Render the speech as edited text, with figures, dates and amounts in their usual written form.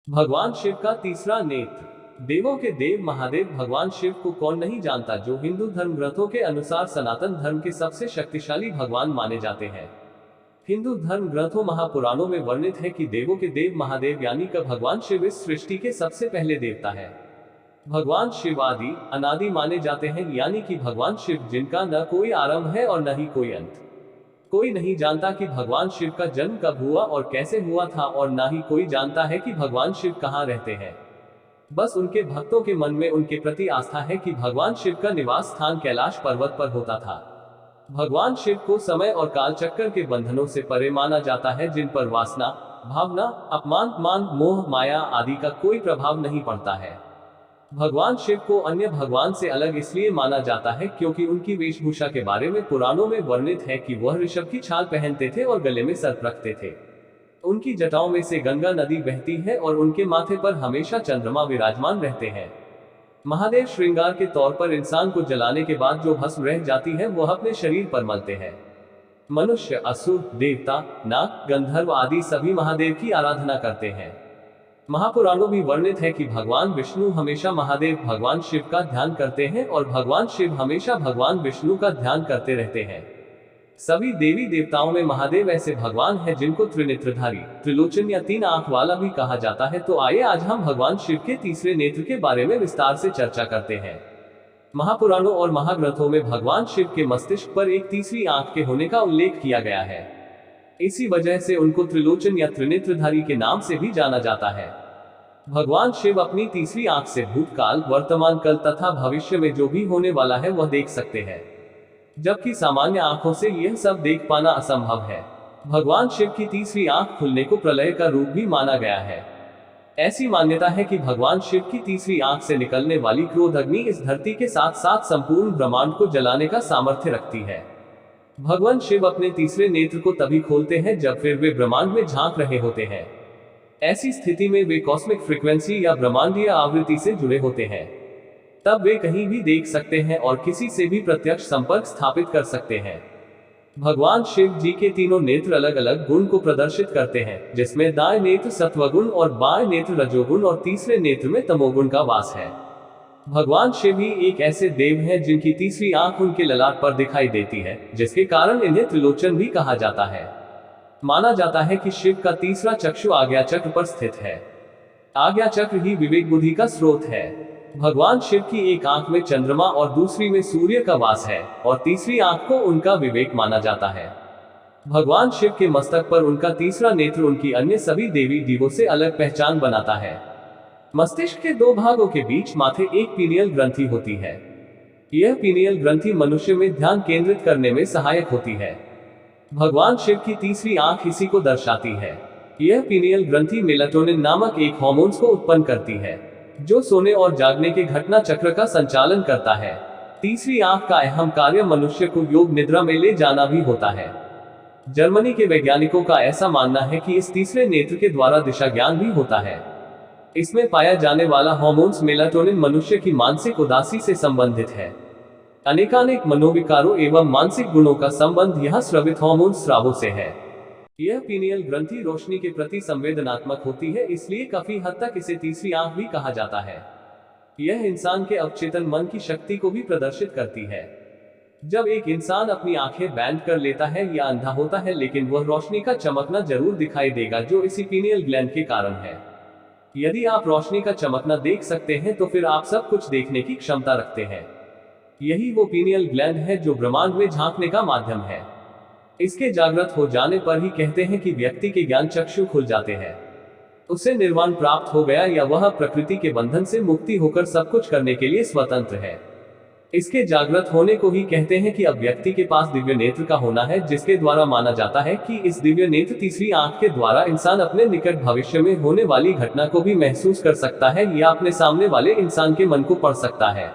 भगवान शिव का तीसरा नेत्र। देवों के देव महादेव भगवान शिव को कौन नहीं जानता, जो हिंदू धर्म ग्रंथों के अनुसार सनातन धर्म के सबसे शक्तिशाली भगवान माने जाते हैं। हिंदू धर्म ग्रंथों महापुराणों में वर्णित है कि देवों के देव महादेव यानी कि भगवान शिव इस सृष्टि के सबसे पहले देवता है। भगवान शिव आदि अनादि माने जाते हैं, यानी कि भगवान शिव जिनका न कोई आरंभ है और न ही कोई अंत। कोई नहीं जानता कि भगवान शिव का जन्म कब हुआ और कैसे हुआ था, और ना ही कोई जानता है कि भगवान शिव कहाँ रहते हैं। बस उनके भक्तों के मन में उनके प्रति आस्था है कि भगवान शिव का निवास स्थान कैलाश पर्वत पर होता था। भगवान शिव को समय और काल चक्कर के बंधनों से परे माना जाता है, जिन पर वासना, भावना, अपमान, मान, मोह, माया आदि का कोई प्रभाव नहीं पड़ता है। भगवान शिव को अन्य भगवान से अलग इसलिए माना जाता है क्योंकि उनकी वेशभूषा के बारे में पुराणों में वर्णित है कि वह ऋषभ की छाल पहनते थे और गले में सर्प रखते थे। उनकी जटाओं में से गंगा नदी बहती है और उनके माथे पर हमेशा चंद्रमा विराजमान रहते हैं। महादेव श्रृंगार के तौर पर इंसान को जलाने के बाद जो भस्म रह जाती है वह अपने शरीर पर मलते हैं। मनुष्य, असुर, देवता, नाग, गंधर्व आदि सभी महादेव की आराधना करते हैं। महापुराणों भी वर्णित है कि भगवान विष्णु हमेशा महादेव भगवान शिव का ध्यान करते हैं और भगवान शिव हमेशा भगवान विष्णु का ध्यान करते रहते हैं। सभी देवी देवताओं में महादेव ऐसे भगवान हैं जिनको त्रिनेत्रधारी, त्रिलोचन या तीन आंख वाला भी कहा जाता है। तो आइए आज हम भगवान शिव के तीसरे नेत्र के बारे में विस्तार से चर्चा करते हैं। महापुराणों और महाग्रंथों में भगवान शिव के मस्तिष्क पर एक तीसरी आंख के होने का उल्लेख किया गया है। इसी वजह से उनको त्रिलोचन या त्रिनेत्रधारी के नाम से भी जाना जाता है। भगवान शिव अपनी तीसरी आंख से भूतकाल, वर्तमान काल तथा भविष्य में जो भी होने वाला है वह देख सकते हैं, जबकि सामान्य आंखों से यह सब देख पाना असंभव है। भगवान शिव की तीसरी आंख खुलने को प्रलय का रूप भी माना गया है। ऐसी मान्यता है कि भगवान शिव की तीसरी आंख से निकलने वाली क्रोध अग्नि इस धरती के साथ साथ संपूर्ण ब्रह्मांड को जलाने का सामर्थ्य रखती है। भगवान शिव अपने तीसरे नेत्र को तभी खोलते हैं जब फिर वे ब्रह्मांड में झांक रहे होते हैं। ऐसी स्थिति में वे कॉस्मिक फ्रीक्वेंसी या ब्रह्मांडीय आवृत्ति से जुड़े होते हैं। तब वे कहीं भी देख सकते हैं और किसी से भी प्रत्यक्ष संपर्क स्थापित कर सकते हैं। भगवान शिव जी के तीनों नेत्र अलग अलग गुण को प्रदर्शित करते हैं, जिसमें दाएं नेत्र सत्वगुण और बाएं नेत्र रजोगुण और तीसरे नेत्र में तमोगुण का वास है। भगवान शिव ही एक ऐसे देव हैं जिनकी तीसरी आंख उनके ललाट पर दिखाई देती है, जिसके कारण इन्हें त्रिलोचन भी कहा जाता है। माना जाता है कि शिव का तीसरा चक्षु आज्ञा चक्र पर स्थित है। आज्ञा चक्र ही विवेक बुद्धि का स्रोत है। भगवान शिव की एक आंख में चंद्रमा और दूसरी में सूर्य का वास है और तीसरी आंख को उनका विवेक माना जाता है। भगवान शिव के मस्तक पर उनका तीसरा नेत्र उनकी अन्य सभी देवी देवों से अलग पहचान बनाता है। मस्तिष्क के दो भागों के बीच माथे एक पीनियल ग्रंथि होती है। यह पीनियल ग्रंथि मनुष्य में ध्यान केंद्रित करने में सहायक होती है। भगवान शिव की तीसरी आंख इसी को दर्शाती है। यह पीनियल ग्रंथि मेलाटोनिन नामक एक हार्मोन्स को उत्पन्न करती है, जो सोने और जागने के घटना चक्र का संचालन करता है। तीसरी आंख का अहम कार्य मनुष्य को योग निद्रा में ले जाना भी होता है। जर्मनी के वैज्ञानिकों का ऐसा मानना है कि इस तीसरे नेत्र के द्वारा दिशा ज्ञान भी होता है। इसमें पाया जाने वाला हार्मोन्स मेलाटोनिन मनुष्य की मानसिक उदासी से संबंधित है। अनेकानेक मनोविकारों एवं मानसिक गुणों का संबंध यह स्रावित हार्मोन स्रावों से है। यह पीनियल ग्रंथि रोशनी के प्रति संवेदनात्मक होती है, इसलिए काफी हद तक इसे तीसरी आंख भी कहा जाता है। यह इंसान के अवचेतन मन की शक्ति को भी प्रदर्शित करती है। जब एक इंसान अपनी आंखें बैंड कर लेता है या अंधा होता है, लेकिन वह रोशनी का चमकना जरूर दिखाई देगा, जो इसी पीनियल ग्लैंड के कारण है। यदि आप रोशनी का चमकना देख सकते हैं तो फिर आप सब कुछ देखने की क्षमता रखते हैं। यही वो पीनियल ग्लैंड है जो ब्रह्मांड में झांकने का माध्यम है। इसके जागृत हो जाने पर ही कहते हैं कि व्यक्ति के ज्ञान चक्षु खुल जाते हैं, उसे निर्वाण प्राप्त हो गया या वह प्रकृति के बंधन से मुक्ति होकर सब कुछ करने के लिए स्वतंत्र है। इसके जागृत होने को ही कहते हैं कि अब व्यक्ति के पास दिव्य नेत्र का होना है, जिसके द्वारा माना जाता है कि इस दिव्य नेत्र तीसरी आंख के द्वारा इंसान अपने निकट भविष्य में होने वाली घटना को भी महसूस कर सकता है या अपने सामने वाले इंसान के मन को पढ़ सकता है।